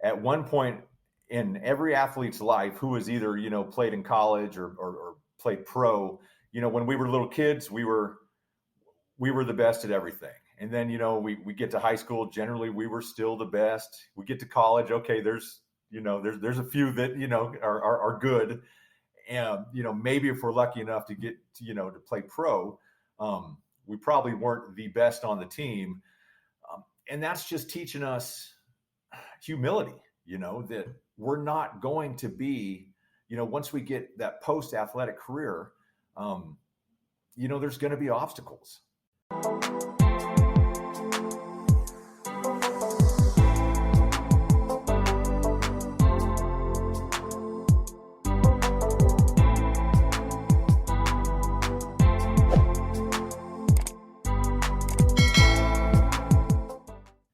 at one point in every athlete's life who has either, played in college or played pro, when we were little kids, we were the best at everything. And then, we get to high school, generally we were still the best. We get to college. Okay. There's a few that, are good. And, maybe if we're lucky enough to get to play pro, we probably weren't the best on the team. And that's just teaching us humility, that we're not going to be, once we get that post-athletic career, there's going to be obstacles.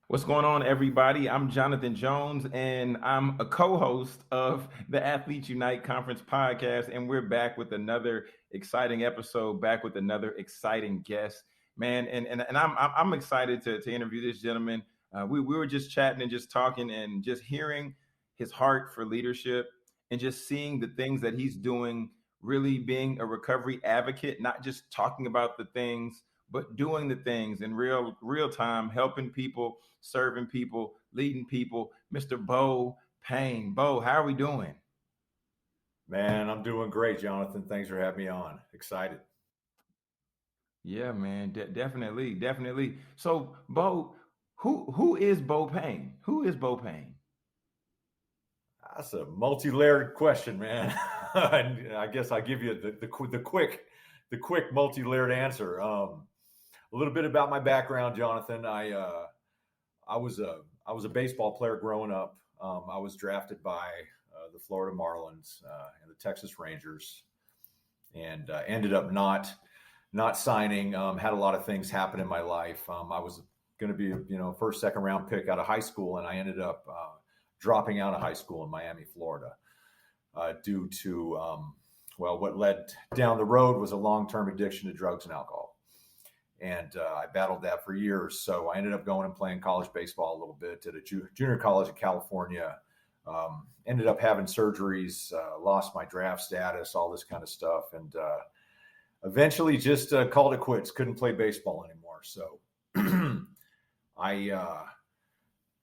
What's going on, everybody? I'm Jonathan Jones, and I'm a co-host of the Athletes Unite Conference podcast, and we're back with another exciting episode, back with another exciting guest, man. And I'm excited to interview this gentleman. We were just chatting and just talking and just hearing his heart for leadership and just seeing the things that he's doing, really being a recovery advocate, not just talking about the things, but doing the things in real time, helping people, serving people, leading people. Mr. Beau Payne. Beau, how are we doing? Man, I'm doing great, Jonathan. Thanks for having me on. Excited. Yeah, man, definitely. So, Beau, who is Beau Payne? Who is Beau Payne? That's a multi-layered question, man. I guess I'll give you the quick multi-layered answer. A little bit about my background, Jonathan. I was a baseball player growing up. I was drafted by the Florida Marlins and the Texas Rangers, and ended up not signing. Had a lot of things happen in my life. I was going to be first, second round pick out of high school, and I ended up dropping out of high school in Miami, Florida, due to what led down the road was a long-term addiction to drugs and alcohol. And I battled that for years. So I ended up going and playing college baseball a little bit at a junior college in California. Ended up having surgeries, lost my draft status, all this kind of stuff. And eventually just called it quits. Couldn't play baseball anymore. So I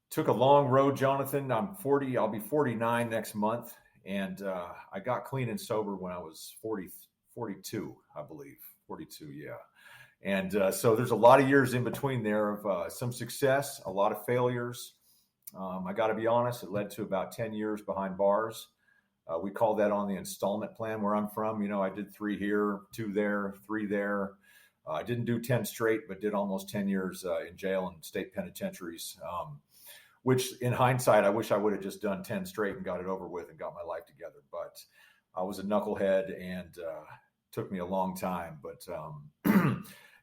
took a long road, Jonathan. I'm 40. I'll be 49 next month. And I got clean and sober when I was 42, I believe. 42, yeah. And so there's a lot of years in between there of some success, a lot of failures. I got to be honest, it led to about 10 years behind bars. We call that on the installment plan where I'm from. I did 3 here, 2 there, 3 there. I didn't do 10 straight, but did almost 10 years in jail and state penitentiaries, which in hindsight, I wish I would have just done 10 straight and got it over with and got my life together. But I was a knucklehead and took me a long time. But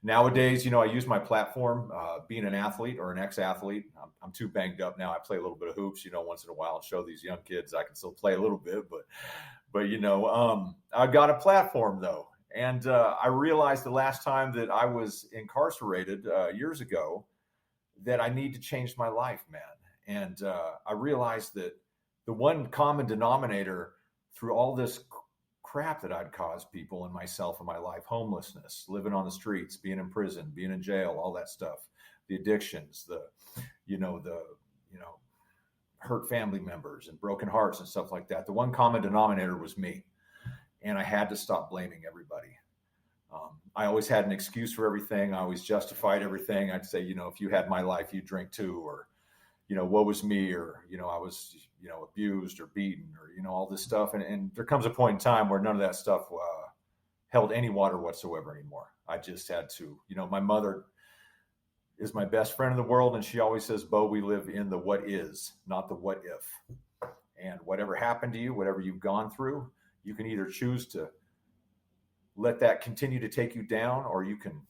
nowadays, I use my platform, being an athlete or an ex-athlete. I'm too banged up now. I play a little bit of hoops, once in a while and show these young kids I can still play a little bit. But I've got a platform though. And I realized the last time that I was incarcerated years ago that I need to change my life, man. And I realized that the one common denominator through all this crap that I'd caused people and myself in my life, homelessness, living on the streets, being in prison, being in jail, all that stuff, the addictions, the hurt family members and broken hearts and stuff like that. The one common denominator was me. And I had to stop blaming everybody. I always had an excuse for everything. I always justified everything. I'd say, if you had my life, you'd drink too, or, woe was me, or, I was, abused or beaten or, all this stuff. And there comes a point in time where none of that stuff held any water whatsoever anymore. I just had to, my mother is my best friend in the world. And she always says, Beau, we live in the what is, not the what if. And whatever happened to you, whatever you've gone through, you can either choose to let that continue to take you down, or you can,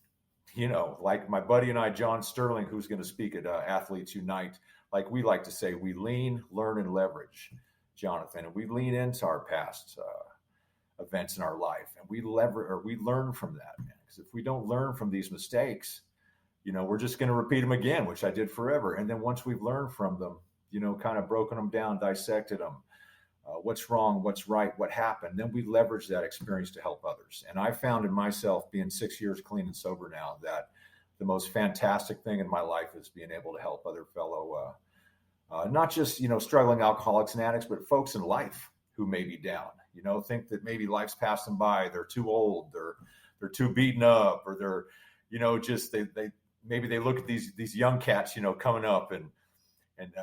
like my buddy and I, John Sterling, who's going to speak at Athletes Unite, like we like to say, we lean, learn, and leverage, Jonathan. And we lean into our past events in our life, and we learn from that, man. Because if we don't learn from these mistakes, we're just going to repeat them again, which I did forever. And then once we've learned from them, kind of broken them down, dissected them. What's wrong, what's right, what happened. Then we leverage that experience to help others. And I found in myself, being 6 years clean and sober now, that the most fantastic thing in my life is being able to help other fellow, not just, struggling alcoholics and addicts, but folks in life who may be down, think that maybe life's passed them by. They're too old. They're too beaten up, or they're, just, they maybe they look at these young cats, coming up, and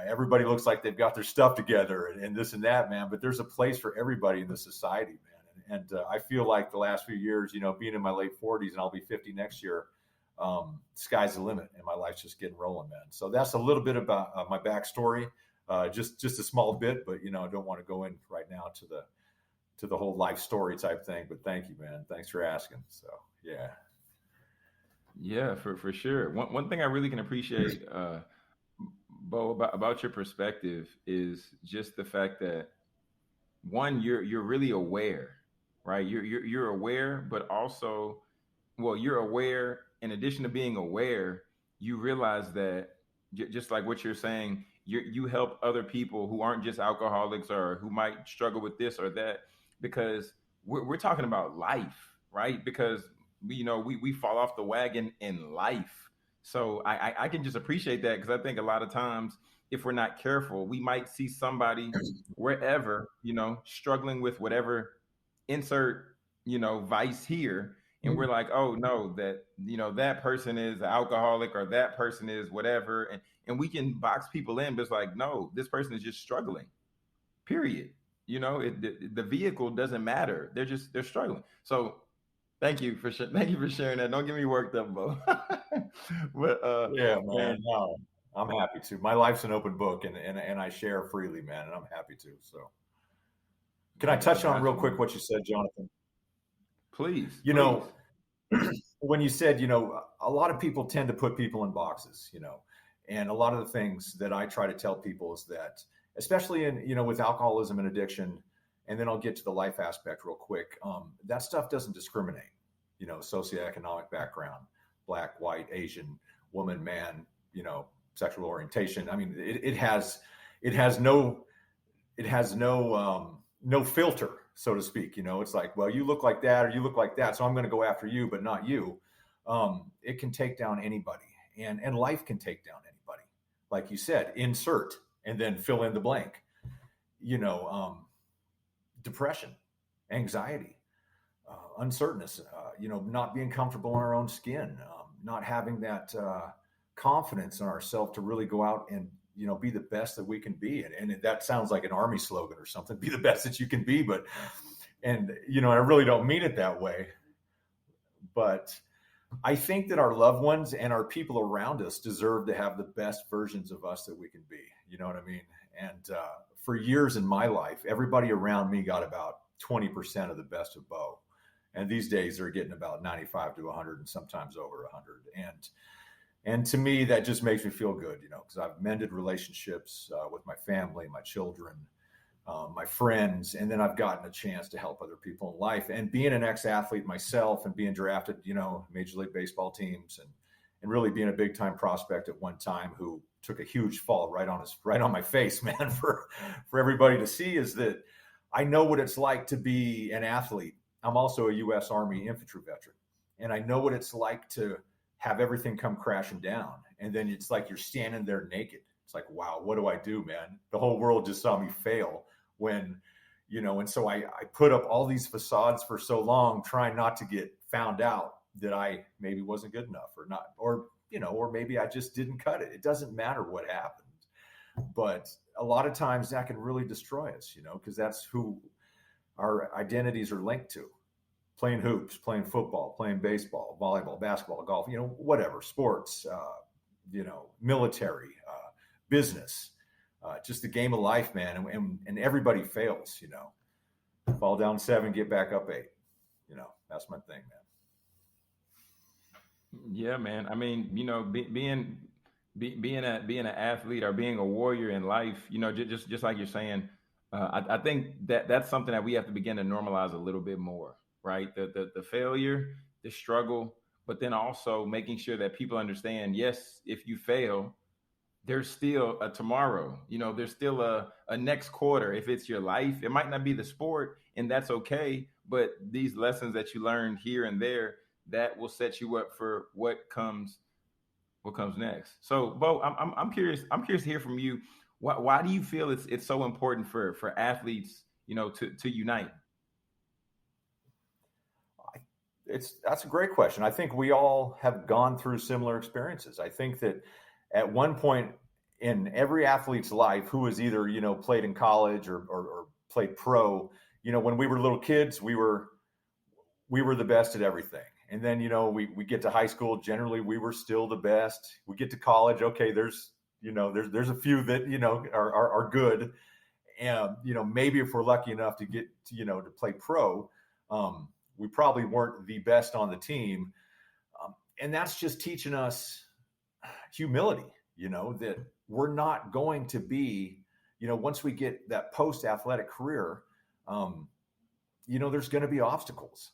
everybody looks like they've got their stuff together, and this and that, man. But there's a place for everybody in the society, man. And I feel like the last few years, being in my late 40s, and I'll be 50 next year, sky's the limit, and my life's just getting rolling, man. So that's a little bit about my backstory, just a small bit, but I don't want to go in right now to the whole life story type thing. But thank you, man. Thanks for asking. So yeah, for sure. One thing I really can appreciate, Beau, about your perspective is just the fact that, one, you're really aware, right? You're aware, but also, well, you're aware. In addition to being aware, you realize that, just like what you're saying, you help other people who aren't just alcoholics or who might struggle with this or that, because we're talking about life, right? Because we fall off the wagon in life. So I can just appreciate that, because I think a lot of times, if we're not careful, we might see somebody wherever, struggling with whatever, insert, vice here. And we're like, oh no, that, that person is an alcoholic, or that person is whatever. And we can box people in, but it's like, no, this person is just struggling, period. The vehicle doesn't matter. They're struggling. So thank you for sharing that. Don't get me worked up, Beau. But yeah, man. No, I'm happy to. My life's an open book, and I share freely, man, and I'm happy to. So, can I touch on real quick what you said, Jonathan? Please. When you said, a lot of people tend to put people in boxes, and a lot of the things that I try to tell people is that, especially in, with alcoholism and addiction, and then I'll get to the life aspect real quick. That stuff doesn't discriminate, socioeconomic background, Black, white, Asian, woman, man, sexual orientation. I mean, it has no filter, so to speak. It's like, well, you look like that, or you look like that, so I'm going to go after you, but not you. It can take down anybody, and life can take down anybody. Like you said, insert and then fill in the blank. Depression, anxiety, uncertainness, not being comfortable in our own skin, not having that confidence in ourselves to really go out and be the best that we can be. And that sounds like an army slogan or something, be the best that you can be. But I really don't mean it that way. But I think that our loved ones and our people around us deserve to have the best versions of us that we can be. You know what I mean? And for years in my life, everybody around me got about 20% of the best of Beau. And these days they're getting about 95 to 100, and sometimes over 100. And to me, that just makes me feel good, because I've mended relationships with my family, my children, my friends, and then I've gotten a chance to help other people in life. And being an ex-athlete myself, and being drafted, Major League Baseball teams, and really being a big-time prospect at one time, who took a huge fall right on my face, man, for everybody to see, is that I know what it's like to be an athlete. I'm also a U.S. Army infantry veteran, and I know what it's like to have everything come crashing down. And then it's like you're standing there naked. It's like, wow, what do I do, man? The whole world just saw me fail when, and so I put up all these facades for so long, trying not to get found out that I maybe wasn't good enough, or not, or maybe I just didn't cut it. It doesn't matter what happened. But a lot of times that can really destroy us, because that's who our identities are linked to. Playing hoops, playing football, playing baseball, volleyball, basketball, golf, whatever, sports, military, business, just the game of life, man. And everybody fails, fall down 7, get back up 8. That's my thing, man. Yeah, man. I mean, being an athlete, or being a warrior in life, just like you're saying, I think that's something that we have to begin to normalize a little bit more, right? The failure, the struggle, but then also making sure that people understand, yes, if you fail, there's still a tomorrow. There's still a next quarter. If it's your life, it might not be the sport, and that's okay. But these lessons that you learn here and there, that will set you up for what comes next. So, Beau, I'm curious. I'm curious to hear from you. Why do you feel it's so important for athletes, to unite? That's a great question. I think we all have gone through similar experiences. I think that at one point in every athlete's life who has either, played in college or played pro, when we were little kids, we were the best at everything. And then, we get to high school, generally we were still the best. We get to college, okay, there's a few that, are good. And, maybe if we're lucky enough to get to play pro, we probably weren't the best on the team. And that's just teaching us humility, that we're not going to be, once we get that post-athletic career, there's going to be obstacles.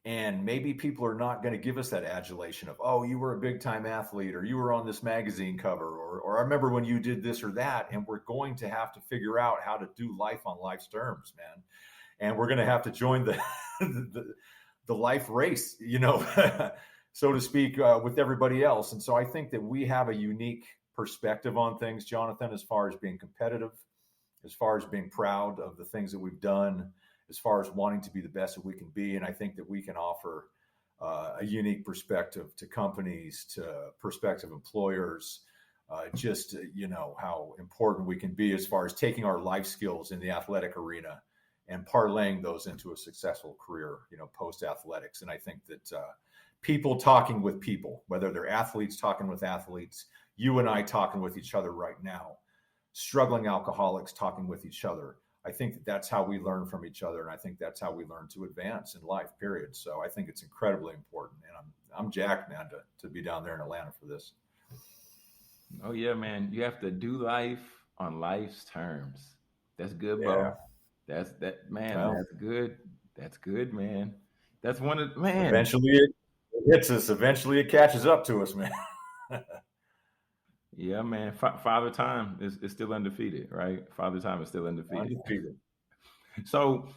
And maybe people are not going to give us that adulation of, oh, you were a big time athlete, or you were on this magazine cover, or I remember when you did this or that. And we're going to have to figure out how to do life on life's terms, man. And we're going to have to join the life race, so to speak, with everybody else. And so I think that we have a unique perspective on things, Jonathan, as far as being competitive, as far as being proud of the things that we've done, as far as wanting to be the best that we can be. And I think that we can offer a unique perspective to companies, to prospective employers, how important we can be as far as taking our life skills in the athletic arena and parlaying those into a successful career, post athletics. And I think that people talking with people, whether they're athletes talking with athletes, you and I talking with each other right now, struggling alcoholics talking with each other, I think that that's how we learn from each other. And I think that's how we learn to advance in life, period. So I think it's incredibly important. And I'm jacked, man, to be down there in Atlanta for this. Oh, yeah, man. You have to do life on life's terms. That's good, Yeah. Beau. Man. Well, that's good. That's good, man. That's one of, man. Eventually it hits us. Eventually it catches up to us, man. Yeah, man. Father Time is still undefeated, right? Father Time is still undefeated. So,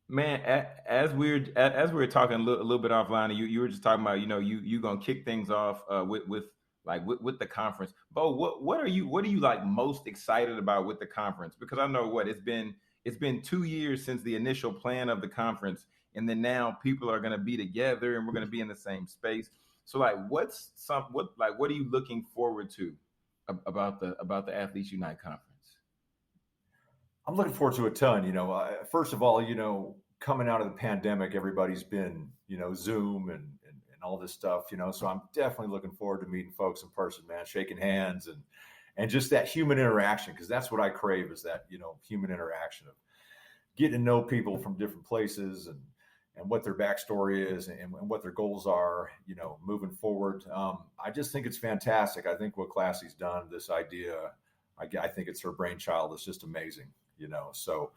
man, as we're talking a little bit offline, you were just talking about, you gonna kick things off with the conference. Beau, what are you like most excited about with the conference? Because I know it's been 2 years since the initial plan of the conference, and then now people are gonna be together and we're gonna be in the same space. So, like, what are you looking forward to about the Athletes Unite conference? I'm looking forward to a ton. First of all, coming out of the pandemic, everybody's been, Zoom and all this stuff, so I'm definitely looking forward to meeting folks in person, man, shaking hands and just that human interaction. Cause that's what I crave, is that, human interaction of getting to know people from different places and what their backstory is and what their goals are, moving forward. I just think it's fantastic. I think what Classy's done, this idea, I think it's her brainchild. It's just amazing, so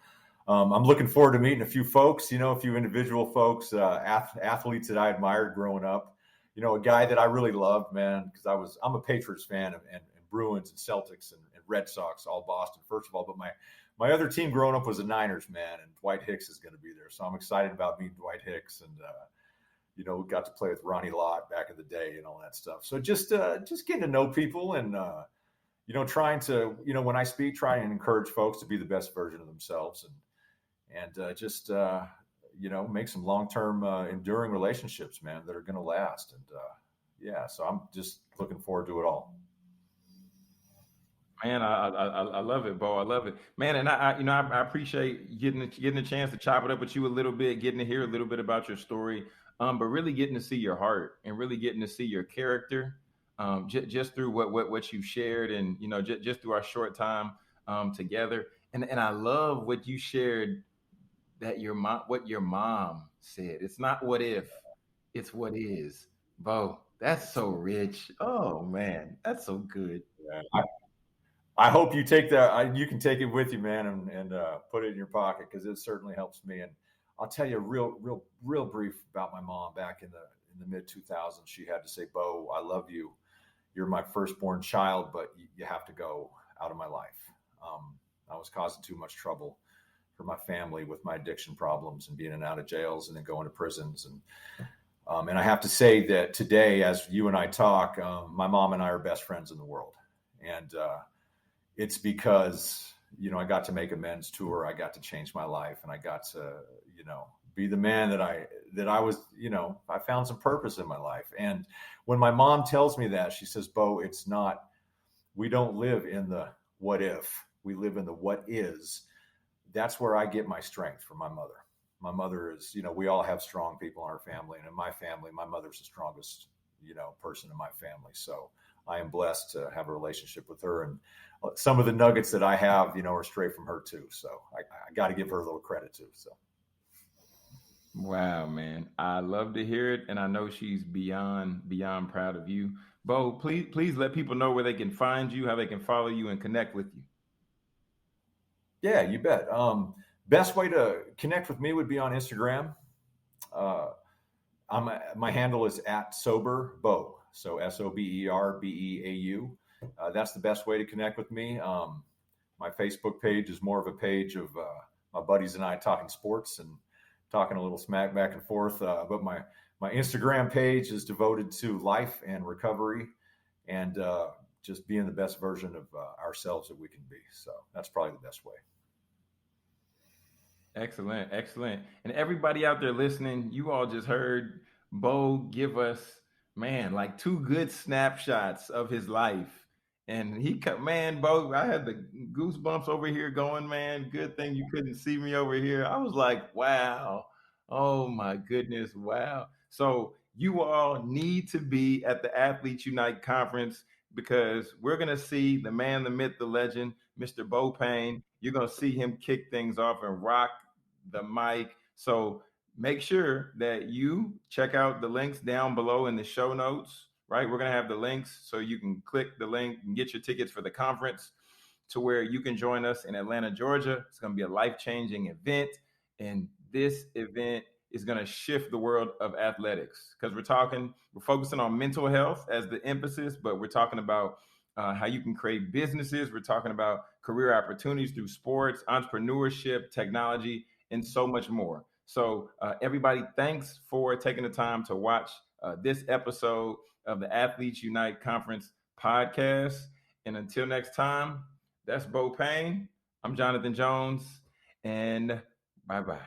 I'm looking forward to meeting a few folks, a few individual folks, athletes that I admired growing up, a guy that I really loved, man, because I'm a Patriots fan and Bruins and Celtics and Red Sox, all Boston, first of all, but my other team growing up was the Niners, man, and Dwight Hicks is going to be there. So I'm excited about meeting Dwight Hicks, and we got to play with Ronnie Lott back in the day and all that stuff. So just getting to know people and trying to, when I speak, trying to encourage folks to be the best version of themselves and just make some long-term enduring relationships, man, that are going to last. And so I'm just looking forward to it all. Man, I love it, Beau. I love it, man. And I appreciate getting a chance to chop it up with you a little bit, getting to hear a little bit about your story, but really getting to see your heart and really getting to see your character, just through what you shared and just through our short time together. And I love what you shared, that what your mom said. It's not what if, it's what is. Beau, that's so rich. Oh man, that's so good. Yeah. I hope you take that. You can take it with you, man, and put it in your pocket, because it certainly helps me. And I'll tell you real brief about my mom. Back in the mid 2000s, she had to say, "Beau, I love you. you're my firstborn child, but you have to go out of my life. I was causing too much trouble for my family with my addiction problems and being in and out of jails and then going to prisons. And I have to say that today, as you and I talk, my mom and I are best friends in the world. And it's because, I got to make amends to her. I got to change my life, and I got to, be the man that I was, I found some purpose in my life. And when my mom tells me that, she says, Beau, it's not, we don't live in the what if, we live in the what is. That's where I get my strength from my mother. My mother is, we all have strong people in our family. And in my family, my mother's the strongest, person in my family. So I am blessed to have a relationship with her. And some of the nuggets that I have, are straight from her too. So I got to give her a little credit too. So. Wow, man. I love to hear it. And I know she's beyond proud of you. Beau, please let people know where they can find you, how they can follow you and connect with you. Yeah, you bet. Best way to connect with me would be on Instagram. My handle is @SoberBeau. So SOBERBEAU. That's the best way to connect with me. My Facebook page is more of a page of my buddies and I talking sports and talking a little smack back and forth. But my Instagram page is devoted to life and recovery and just being the best version of ourselves that we can be. So that's probably the best way. Excellent. And everybody out there listening, you all just heard Beau give us, man, like 2 good snapshots of his life. And man, Beau, I had the goosebumps over here going, man. Good thing you couldn't see me over here. I was like, wow. Oh my goodness. Wow. So you all need to be at the Athletes Unite conference because we're going to see the man, the myth, the legend, Mr. Beau Payne. You're going to see him kick things off and rock the mic. So make sure that you check out the links down below in the show notes, right? We're going to have the links so you can click the link and get your tickets for the conference to where you can join us in Atlanta, Georgia. It's going to be a life-changing event. And this event is going to shift the world of athletics because we're focusing on mental health as the emphasis, but we're talking about how you can create businesses. We're talking about career opportunities through sports, entrepreneurship, technology, and so much more. So everybody, thanks for taking the time to watch this episode of the Athletes Unite Conference podcast. And until next time, that's Beau Payne. I'm Jonathan Jones, and bye-bye.